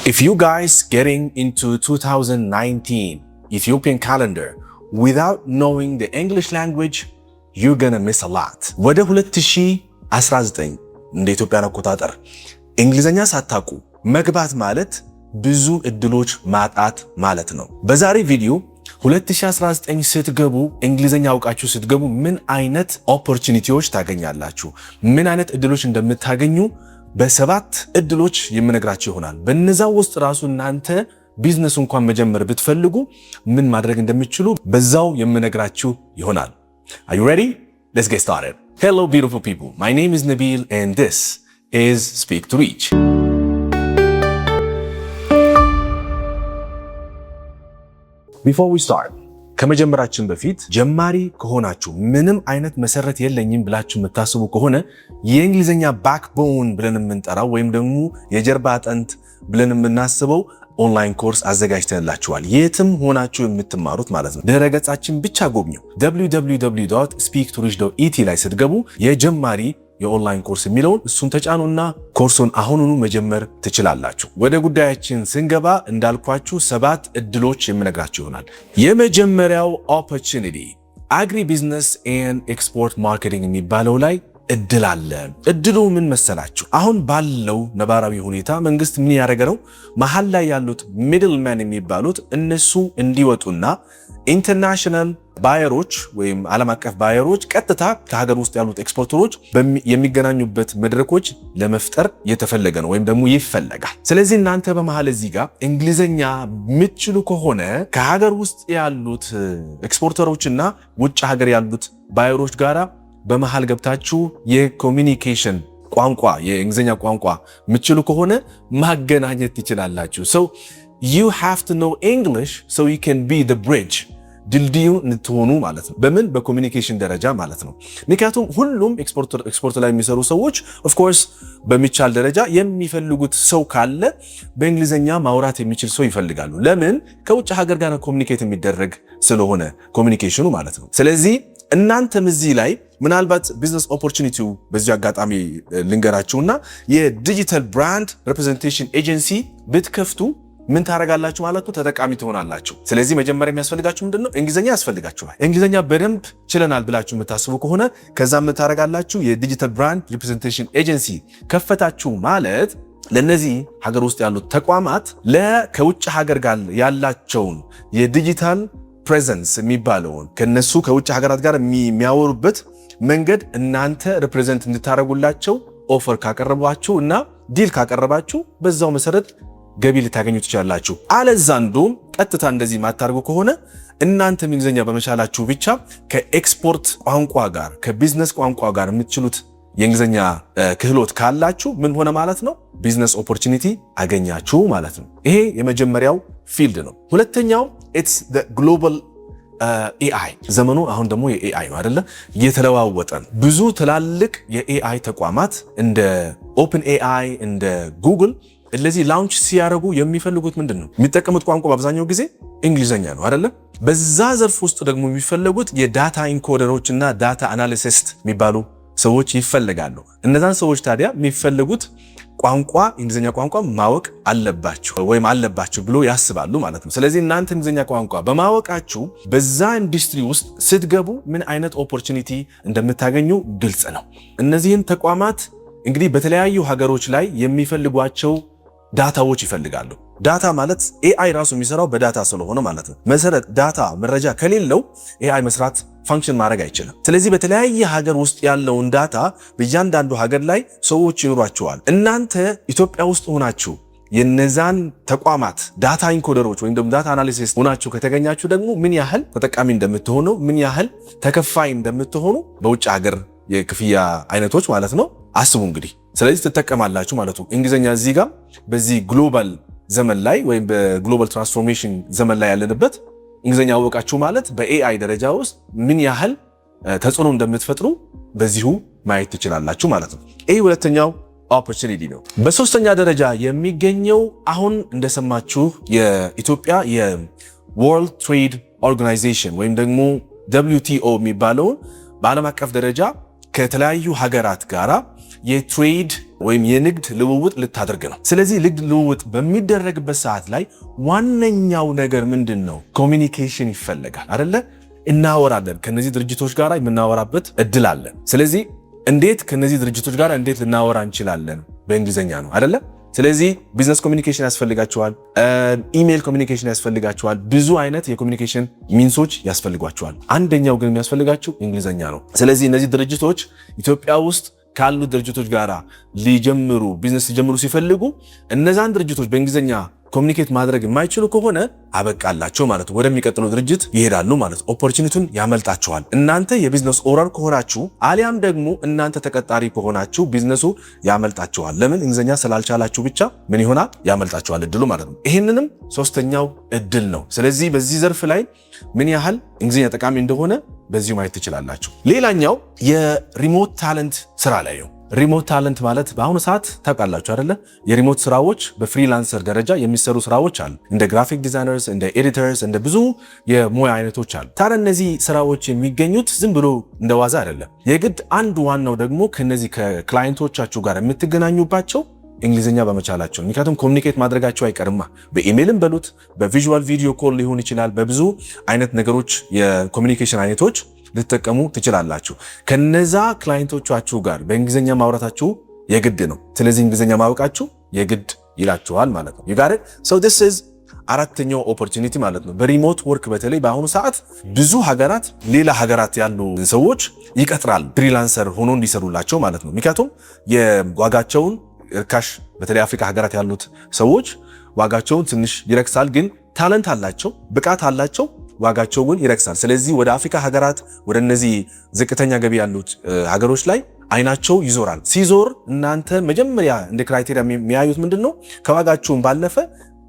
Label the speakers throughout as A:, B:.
A: If you guys getting into 2019 Ethiopian calendar without knowing the English language, you're gonna miss a lot. ወደ 2019 እንደ ኢትዮጵያ አቆጣጠር እንግሊዘኛ ሳታቁ መግባት ማለት ብዙ እድሎች ማጣት ማለት ነው። በዛሬ ቪዲዮ 2019 ስትገቡ እንግሊዘኛ አውቃችሁ ስትገቡ ምን አይነት ኦፖርቹኒቲዎች ታገኛላችሁ፣ ምን አይነት እድሎች እንደምታገኙ በሰባት እድሎች የምነግራችሁ ይሆናል። በእነዛው ውስጥ ራሱ እናንተ ቢዝነስ እንኳን መጀመር ብትፈልጉ ምን ማድረግ እንደምትችሉ በዛው የምነግራችሁ ይሆናል። Are you ready? Let's get started. Hello beautiful people. My name is Nabil and this is Speak to Reach. Before we start, ከመጀመራችን በፊት ጀማሪ ከሆናችሁ ምንም አይነት መሰረት የለኝም ብላችሁ የምታስቡ ከሆነ የእንግሊዘኛ ባክቦን ብለን የምንጠራው ወይም ደግሞ የጀርባ አጥንት ብለን የምናስበው ኦንላይን ኮርስ አዘጋጅተንላችኋል። የትም ሆናችሁ የምትማሩት ማለት ነው። ድረገጻችን ብቻ ጎብኙ። www.speaktoreach.et ላይ ስትገቡ የጀማሪ የኦንላይን ኮርስ የሚለውን እሱን ተጫኑና ኮርሱን አሁኑኑ መጀመር ትችላላችሁ። ወደ ጉዳያችን ስንገባ እንዳልኳችሁ ሰባት እድሎች የምነግራችሁ ይሆናል። የመጀመሪያው ኦፖርቹኒቲ አግሪ ቢዝነስ ኤንድ ኤክስፖርት ማርኬቲንግ የሚባለው ላይ እድል አለ። እድሉ ምን መሰላችሁ? አሁን ባለው ነባራዊ ሁኔታ መንግስት ምን ያደረገ ነው? መሀል ላይ ያሉት ሚድልመን የሚባሉት እነሱ እንዲወጡና ኢንተርናሽናል ባየሮች ወይም ዓለም አቀፍ ባየሮች ቀጥታ ከሀገር ውስጥ ያሉት ኤክስፖርተሮች የሚገናኙበት መድረኮች ለመፍጠር የተፈለገ ነው ወይም ደግሞ ይፈለጋል። ስለዚህ እናንተ በመሃል እዚህ ጋር እንግሊዘኛ የምትችሉ ከሆነ ከሀገር ውስጥ ያሉት ኤክስፖርተሮችና ውጭ ሀገር ያሉት ባየሮች ጋራ በመሃል ገብታችሁ የኮሚኒኬሽን ቋንቋ የእንግሊዘኛ ቋንቋ የምትችሉ ከሆነ ማገናኘት ትችላላችሁ። So you have to know English so you can be the bridge ድልድዩ እንትሆኑ ማለት ነው። በምን በኮሚኒኬሽን ደረጃ ማለት ነው። ምክንያቱም ሁሉም ኤክስፖርት ላይ የሚሰሩ ሰዎች ኦፍ ኮርስ በሚቻል ደረጃ የሚፈልጉት ሰው ካለ በእንግሊዘኛ ማውራት የሚችል ሰው ይፈልጋሉ። ለምን? ከውጭ ሀገር ጋር ኮሚኒኬት የሚደረግ ስለሆነ ኮሚኒኬሽኑ ማለት ነው። ስለዚህ እናንተም እዚህ ላይ ምናልባት ቢዝነስ ኦፖርቹኒቲው በዚህ አጋጣሚ ልንገራችሁና የዲጂታል ብራንድ ሪፕሬዘንቴሽን ኤጀንሲ ብትከፍቱ ምን ታረጋላችሁ ማለት ነው? ተጠቃሚ ትሆናላችሁ። ስለዚህ መጀመሪያ የሚያስፈልጋችሁ ምንድነው? እንግሊዘኛ ያስፈልጋችኋል። እንግሊዘኛ በደንብ ችለናል ብላችሁ የምታስቡ ከሆነ ከዛ ምን ታረጋላችሁ? የዲጂታል ብራንድ ሪፕሬዘንቴሽን ኤጀንሲ ከፈታችሁ ማለት ለነዚህ ሀገር ውስጥ ያሉት ተቋማት ከውጭ ሀገር ጋር ያላቸውን የዲጂታል ፕሬዘንስ የሚባለውን ከነሱ ከውጭ ሀገራት ጋር የሚያወሩበት መንገድ እናንተ ሪፕሬዘንት እንድታረጉላቸው ኦፈር ካቀረባችሁ እና ዲል ካቀረባችሁ በዛው መሰረት ገቢ ልታገኙ ትችላላችሁ። አለዛንዱም ቀጥታ እንደዚህ ማታርጉ ከሆነ እናንተ እንግሊዘኛ በመቻላችሁ ብቻ ከኤክስፖርት ቋንቋ ጋር ከቢዝነስ ቋንቋ ጋር የምትችሉት የእንግሊዘኛ ክህሎት ካላችሁ ምን ሆነ ማለት ነው? ቢዝነስ ኦፖርቹኒቲ አገኛችሁ ማለት ነው። ይሄ የመጀመሪያው ፊልድ ነው። ሁለተኛው ኢትስ ዘ ግሎባል ኤአይ ዘመኑ አሁን ደግሞ የኤአይ ነው አይደለ? እየተለዋወጠ ነው። ብዙ ትላልቅ የኤአይ ተቋማት እንደ ኦፕን ኤአይ እንደ ጉግል እነዚህ ላውንች ሲያደርጉ የሚፈልጉት ምንድን ነው? የሚጠቀሙት ቋንቋ በአብዛኛው ጊዜ እንግሊዘኛ ነው አይደለ? በዛ ዘርፍ ውስጥ ደግሞ የሚፈለጉት የዳታ ኢንኮደሮች እና ዳታ አናሊሲስት የሚባሉ ሰዎች ይፈልጋሉ። እነዛን ሰዎች ታዲያ የሚፈልጉት ቋንቋ እንግሊዘኛ ቋንቋ ማወቅ አለባቸው ወይም አለባቸው ብሎ ያስባሉ ማለት ነው። ስለዚህ እናንተ እንግሊዘኛ ቋንቋ በማወቃችሁ በዛ ኢንዱስትሪ ውስጥ ስትገቡ ምን አይነት ኦፖርቹኒቲ እንደምታገኙ ግልጽ ነው። እነዚህን ተቋማት እንግዲህ በተለያዩ ሀገሮች ላይ የሚፈልጓቸው ዳታዎች ይፈልጋሉ። ዳታ ማለት ኤአይ ራሱ የሚሰራው በዳታ ስለሆነ ማለት ነው። መሰረት ዳታ መረጃ ከሌለው ኤአይ መስራት ፋንክሽን ማድረግ አይችልም። ስለዚህ በተለያየ ሀገር ውስጥ ያለውን ዳታ በእያንዳንዱ ሀገር ላይ ሰዎች ይኖሯቸዋል። እናንተ ኢትዮጵያ ውስጥ ሆናችሁ የነዛን ተቋማት ዳታ ኢንኮደሮች ወይም ደግሞ ዳታ አናሊሲስት ሆናችሁ ከተገኛችሁ ደግሞ ምን ያህል ተጠቃሚ እንደምትሆኑ ምን ያህል ተከፋይ እንደምትሆኑ በውጭ ሀገር የክፍያ አይነቶች ማለት ነው አስቡ እንግዲህ። ስለዚህ ትጠቀማላችሁ ማለት ነው። እንግሊዘኛ እዚህ ጋር በዚህ ግሎባል ዘመን ላይ ወይም በግሎባል ትራንስፎርሜሽን ዘመን ላይ ያለንበት እንግሊዘኛ አወቃችሁ ማለት በኤአይ ደረጃ ውስጥ ምን ያህል ተጽዕኖ እንደምትፈጥሩ በዚሁ ማየት ትችላላችሁ ማለት ነው። ይሄ ሁለተኛው ኦፖርቹኒቲ ነው። በሶስተኛ ደረጃ የሚገኘው አሁን እንደሰማችሁ የኢትዮጵያ የወርልድ ትሬድ ኦርጋናይዜሽን ወይም ደግሞ WTO የሚባለውን በዓለም አቀፍ ደረጃ ከተለያዩ ሀገራት ጋራ የትሬድ ወይም የንግድ ልውውጥ ልታደርግ ነው። ስለዚህ ንግድ ልውውጥ በሚደረግበት ሰዓት ላይ ዋነኛው ነገር ምንድነው? ኮሚኒኬሽን ይፈልጋል አይደለ? እናወራለን። ከነዚህ ድርጅቶች ጋር የምናወራበት እድል አለ። ስለዚህ እንዴት ከነዚህ ድርጅቶች ጋር እንዴት ልናወራ እንችላለን? በእንግሊዘኛ ነው አይደለ? ስለዚህ ቢዝነስ ኮሚኒኬሽን ያስፈልጋቸዋል፣ ኢሜል ኮሚኒኬሽን ያስፈልጋቸዋል፣ ብዙ አይነት የኮሚኒኬሽን ሚንሶች ያስፈልጓቸዋል። አንደኛው ግን የሚያስፈልጋቸው እንግሊዘኛ ነው። ስለዚህ እነዚህ ድርጅቶች ኢትዮጵያ ውስጥ ካሉ ድርጅቶች ጋራ ሊጀምሩ ቢዝነስ ሊጀምሩ ሲፈልጉ እነዛን ድርጅቶች በእንግሊዘኛ ኮሚኒኬት ማድረግ የማይችሉ ከሆነ አበቃላቸው ማለት ነው። ወደሚቀጥለው ድርጅት ይሄዳሉ ማለት ነው። ኦፖርቹኒቲውን ያመልጣቸዋል። እናንተ የቢዝነስ ኦነር ከሆናችሁ አሊያም ደግሞ እናንተ ተቀጣሪ ከሆናችሁ ቢዝነሱ ያመልጣቸዋል። ለምን? እንግሊዘኛ ስላልቻላችሁ ብቻ ምን ይሆናል? ያመልጣቸዋል እድሉ ማለት ነው። ይህንንም ሶስተኛው እድል ነው። ስለዚህ በዚህ ዘርፍ ላይ ምን ያህል እንግሊዘኛ ጠቃሚ እንደሆነ በዚሁ ማየት ትችላላችሁ። ሌላኛው የሪሞት ታለንት ስራ ላይ ነው። ሪሞት ታለንት ማለት በአሁኑ ሰዓት ታውቃላችሁ አይደለ? የሪሞት ስራዎች በፍሪላንሰር ደረጃ የሚሰሩ ስራዎች አሉ። እንደ ግራፊክ ዲዛይነርስ፣ እንደ ኤዲተርስ፣ እንደ ብዙ የሙያ አይነቶች አሉ። ታዲያ እነዚህ ስራዎች የሚገኙት ዝም ብሎ እንደዋዛ አይደለም። የግድ አንዱ ዋናው ደግሞ ከነዚህ ከክላይንቶቻችሁ ጋር የምትገናኙባቸው እንግሊዝኛ በመቻላቸው። ምክንያቱም ኮሚኒኬት ማድረጋቸው አይቀርማ። በኢሜይልም በሉት በቪዥዋል ቪዲዮ ኮል ሊሆን ይችላል። በብዙ አይነት ነገሮች የኮሚኒኬሽን አይነቶች ልትጠቀሙ ትችላላችሁ። ከነዛ ክላይንቶቻችሁ ጋር በእንግሊዝኛ ማውራታችሁ የግድ ነው። ስለዚህ እንግሊዝኛ ማወቃችሁ የግድ ይላችኋል ማለት ነው። you got it? So this is አራተኛው ኦፖርቹኒቲ ማለት ነው። በሪሞት ወርክ በተለይ በአሁኑ ሰዓት ብዙ ሀገራት ሌላ ሀገራት ያሉ ሰዎች ይቀጥራል ፍሪላንሰር ሆኖ እንዲሰሩላቸው ማለት ነው። ምክንያቱም የዋጋቸውን ርካሽ በተለይ አፍሪካ ሀገራት ያሉት ሰዎች ዋጋቸውን ትንሽ ይረክሳል፣ ግን ታለንት አላቸው፣ ብቃት አላቸው፣ ዋጋቸው ግን ይረክሳል። ስለዚህ ወደ አፍሪካ ሀገራት ወደ እነዚህ ዝቅተኛ ገቢ ያሉት ሀገሮች ላይ አይናቸው ይዞራል። ሲዞር እናንተ መጀመሪያ እንደ ክራይቴሪያ የሚያዩት ምንድነው? ከዋጋችሁም ባለፈ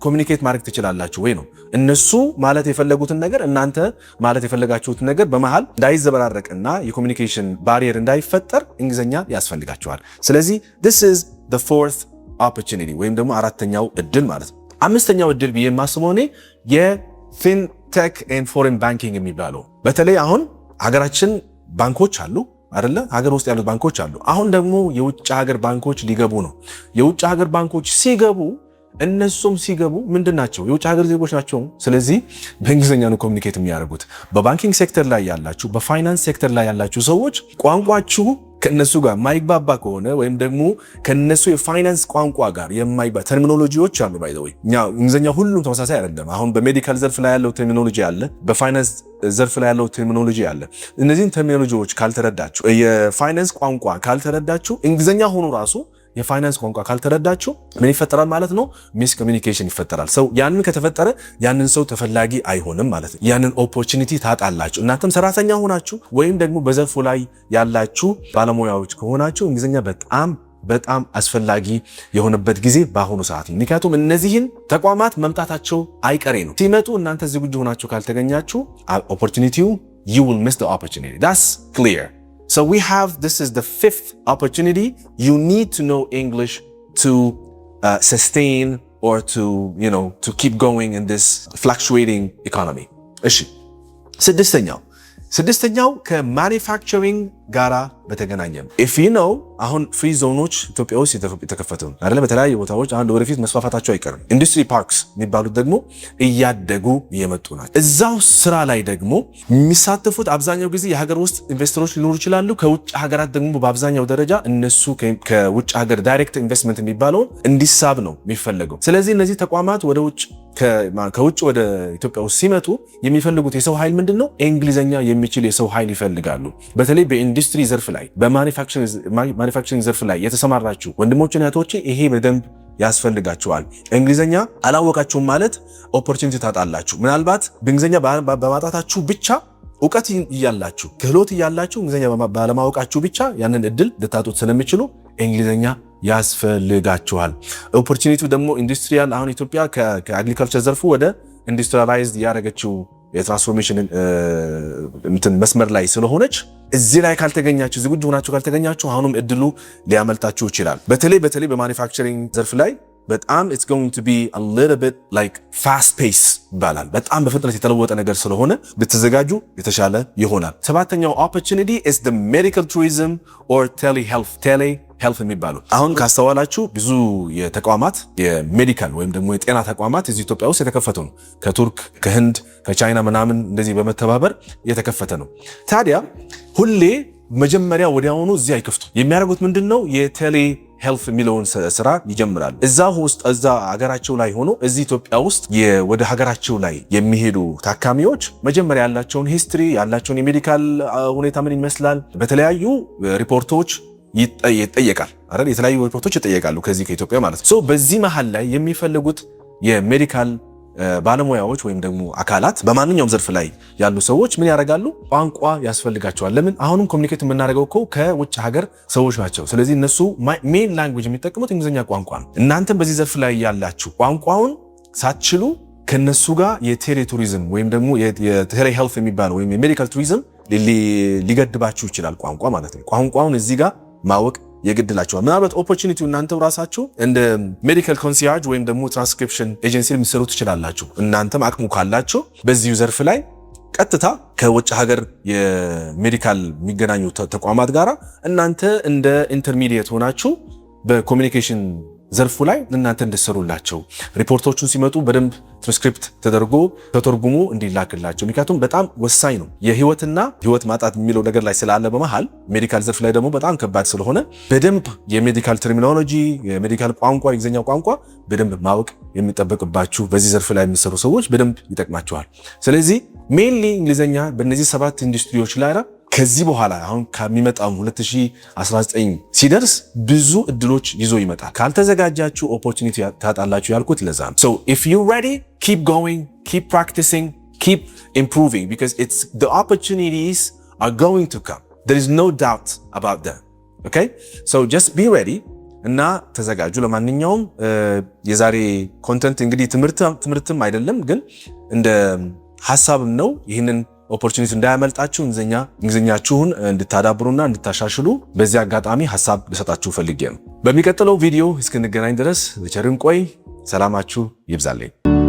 A: ኮሚኒኬት ማድረግ ትችላላችሁ ወይ ነው። እነሱ ማለት የፈለጉትን ነገር እናንተ ማለት የፈለጋችሁትን ነገር በመሃል እንዳይዘበራረቅና የኮሚኒኬሽን ባሪየር እንዳይፈጠር እንግሊዝኛ ያስፈልጋችኋል። ስለዚህ this is the fourth opportunity ወይም ደግሞ አራተኛው እድል ማለት ነው። አምስተኛው እድል ብዬ የማስበው እኔ የፊንቴክ ኤንድ ፎሬን ባንኪንግ የሚባለው በተለይ አሁን ሀገራችን ባንኮች አሉ አይደለ? ሀገር ውስጥ ያሉት ባንኮች አሉ። አሁን ደግሞ የውጭ ሀገር ባንኮች ሊገቡ ነው። የውጭ ሀገር ባንኮች ሲገቡ እነሱም ሲገቡ ምንድናቸው? የውጭ ሀገር ዜጎች ናቸው። ስለዚህ በእንግሊዝኛ ነው ኮሚኒኬት የሚያደርጉት። በባንኪንግ ሴክተር ላይ ያላችሁ፣ በፋይናንስ ሴክተር ላይ ያላችሁ ሰዎች ቋንቋችሁ ከነሱ ጋር ማይግባባ ከሆነ ወይም ደግሞ ከነሱ የፋይናንስ ቋንቋ ጋር የማይባ ተርሚኖሎጂዎች አሉ። ባይ ዘ ወይ እንግሊዝኛ ሁሉም ተመሳሳይ አይደለም። አሁን በሜዲካል ዘርፍ ላይ ያለው ተርሚኖሎጂ አለ፣ በፋይናንስ ዘርፍ ላይ ያለው ተርሚኖሎጂ አለ። እነዚህን ተርሚኖሎጂዎች ካልተረዳችሁ፣ የፋይናንስ ቋንቋ ካልተረዳችሁ፣ እንግሊዝኛ ሆኖ ራሱ የፋይናንስ ቋንቋ ካልተረዳችሁ ምን ይፈጠራል ማለት ነው? ሚስ ኮሚኒኬሽን ይፈጠራል። ሰው ያንን ከተፈጠረ ያንን ሰው ተፈላጊ አይሆንም ማለት ነው። ያንን ኦፖርቹኒቲ ታጣላችሁ። እናንተም ሰራተኛ ሆናችሁ ወይም ደግሞ በዘርፉ ላይ ያላችሁ ባለሙያዎች ከሆናችሁ እንግሊዝኛ በጣም አስፈላጊ የሆነበት ጊዜ በአሁኑ ሰዓት ነው። ምክንያቱም እነዚህን ተቋማት መምጣታቸው አይቀሬ ነው። ሲመጡ እናንተ ዝግጁ ሆናችሁ ካልተገኛችሁ ኦፖርቹኒቲው you will miss the opportunity. That's clear. So this is the fifth opportunity. You need to know English to sustain or to keep going in this fluctuating economy. እሺ ስድስተኛው ከማኒፋክቸሪንግ ጋራ በተገናኘ ነው። if you know አሁን ፍሪ ዞኖች ኢትዮጵያ ውስጥ የተከፈቱ አይደለ? በተለያዩ ቦታዎች አሁን ወደፊት መስፋፋታቸው አይቀርም። ኢንዱስትሪ ፓርክስ የሚባሉት ደግሞ እያደጉ የመጡ ናቸው። እዛው ስራ ላይ ደግሞ የሚሳተፉት አብዛኛው ጊዜ የሀገር ውስጥ ኢንቨስተሮች ሊኖሩ ይችላሉ። ከውጭ ሀገራት ደግሞ በአብዛኛው ደረጃ እነሱ ከውጭ ሀገር ዳይሬክት ኢንቨስትመንት የሚባለው እንዲሳብ ነው የሚፈለገው። ስለዚህ እነዚህ ተቋማት ወደ ከውጭ ወደ ኢትዮጵያ ውስጥ ሲመጡ የሚፈልጉት የሰው ኃይል ምንድነው? እንግሊዝኛ የሚችል የሰው ኃይል ይፈልጋሉ። በተለይ በኢንዱስትሪ ዘርፍ ላይ በማኒፋክቸሪንግ ዘርፍ ላይ የተሰማራችሁ ወንድሞችና እህቶቼ ይሄ በደንብ ያስፈልጋችኋል። እንግሊዝኛ አላወቃችሁም ማለት ኦፖርቹኒቲ ታጣላችሁ። ምናልባት በእንግሊዝኛ በማጣታችሁ ብቻ እውቀት እያላችሁ ክህሎት እያላችሁ እንግሊዝኛ ባለማወቃችሁ ብቻ ያንን እድል ልታጡት ስለሚችሉ እንግሊዝኛ ያስፈልጋችኋል። ኦፖርቹኒቲው ደግሞ ኢንዱስትሪያል አሁን ኢትዮጵያ ከአግሪካልቸር ዘርፉ ወደ ኢንዱስትሪያላይዝድ ያደረገችው የትራንስፎርሜሽን መስመር ላይ ስለሆነች እዚህ ላይ ካልተገኛችሁ፣ ዝግጁ ሆናችሁ ካልተገኛችሁ አሁንም እድሉ ሊያመልጣችሁ ይችላል። በተለይ በማኒፋክቸሪንግ ዘርፍ ላይ በጣም it's going to be a little bit like fast pace ይባላል። በጣም በፍጥነት የተለወጠ ነገር ስለሆነ ብትዘጋጁ የተሻለ ይሆናል። ሰባተኛው opportunity is the medical tourism or telehealth የሚባሉ አሁን ካስተዋላችሁ ብዙ የተቋማት የሜዲካል ወይም ደግሞ የጤና ተቋማት እዚህ ኢትዮጵያ ውስጥ የተከፈቱ ነው። ከቱርክ፣ ከህንድ፣ ከቻይና ምናምን እንደዚህ በመተባበር የተከፈተ ነው። ታዲያ ሁሌ መጀመሪያ ወዲያውኑ እዚህ አይከፍቱ። የሚያደርጉት ምንድነው? የቴሌ ሄልት የሚለውን ስራ ይጀምራሉ። እዛ ሀገራቸው ላይ ሆኖ እዚህ ኢትዮጵያ ውስጥ ወደ ሀገራቸው ላይ የሚሄዱ ታካሚዎች መጀመሪያ ያላቸውን ሂስትሪ ያላቸውን የሜዲካል ሁኔታ ምን ይመስላል በተለያዩ ሪፖርቶች ይጠየቃል አይደል? የተለያዩ ሪፖርቶች ይጠየቃሉ ከዚህ ከኢትዮጵያ ማለት ነው። በዚህ መሃል ላይ የሚፈልጉት የሜዲካል ባለሙያዎች ወይም ደግሞ አካላት በማንኛውም ዘርፍ ላይ ያሉ ሰዎች ምን ያደርጋሉ? ቋንቋ ያስፈልጋቸዋል። ለምን? አሁንም ኮሚኒኬት የምናደርገው እኮ ከውጭ ሀገር ሰዎች ናቸው። ስለዚህ እነሱ ሜን ላንጉዌጅ የሚጠቀሙት እንግሊዝኛ ቋንቋ ነው። እናንተም በዚህ ዘርፍ ላይ ያላችሁ ቋንቋውን ሳትችሉ ከነሱ ጋር የቴሌ ቱሪዝም ወይም ደግሞ የቴሌ ሄልት የሚባለው ወይም የሜዲካል ቱሪዝም ሊገድባችሁ ይችላል። ቋንቋ ማለት ነው። ቋንቋውን እዚህ ጋር ማወቅ የግድላቸዋል። ምናልባት ኦፖርቹኒቲው እናንተው ራሳችሁ እንደ ሜዲካል ኮንሲያርጅ ወይም ደግሞ ትራንስክሪፕሽን ኤጀንሲ የሚሰሩ ትችላላችሁ። እናንተም አቅሙ ካላችሁ በዚሁ ዘርፍ ላይ ቀጥታ ከውጭ ሀገር የሜዲካል የሚገናኙ ተቋማት ጋራ እናንተ እንደ ኢንተርሚዲየት ሆናችሁ በኮሚኒኬሽን ዘርፉ ላይ እናንተ እንድትሰሩላቸው ሪፖርቶቹን ሲመጡ በደንብ ትራንስክሪፕት ተደርጎ ተተርጉሞ እንዲላክላቸው። ምክንያቱም በጣም ወሳኝ ነው። የህይወትና ህይወት ማጣት የሚለው ነገር ላይ ስላለ በመሃል ሜዲካል ዘርፍ ላይ ደግሞ በጣም ከባድ ስለሆነ በደንብ የሜዲካል ተርሚኖሎጂ የሜዲካል ቋንቋ የእንግሊዝኛ ቋንቋ በደንብ ማወቅ የሚጠበቅባችሁ በዚህ ዘርፍ ላይ የሚሰሩ ሰዎች በደንብ ይጠቅማቸዋል። ስለዚህ ሜንሊ እንግሊዝኛ በእነዚህ 7 ኢንዱስትሪዎች ላይ ከዚህ በኋላ አሁን ከሚመጣው 2019 ሲደርስ ብዙ እድሎች ይዞ ይመጣል። ካልተዘጋጃችሁ ኦፖርቹኒቲ ታጣላችሁ ያልኩት ለዛ ነው። So if you're ready, keep going, keep practicing, keep improving because the opportunities are going to come. There is no doubt about that. Okay? So just be ready እና ተዘጋጁ። ለማንኛውም የዛሬ ኮንተንት እንግዲህ ትምህርትም አይደለም ግን እንደ ሐሳብም ነው። ይህንን ኦፖርቹኒቲ እንዳያመልጣችሁ እንግሊዝኛችሁን እንድታዳብሩና እንድታሻሽሉ በዚህ አጋጣሚ ሐሳብ ልሰጣችሁ ፈልጌ ነው። በሚቀጥለው ቪዲዮ እስክንገናኝ ድረስ በቸር እንቆይ። ሰላማችሁ ይብዛልኝ።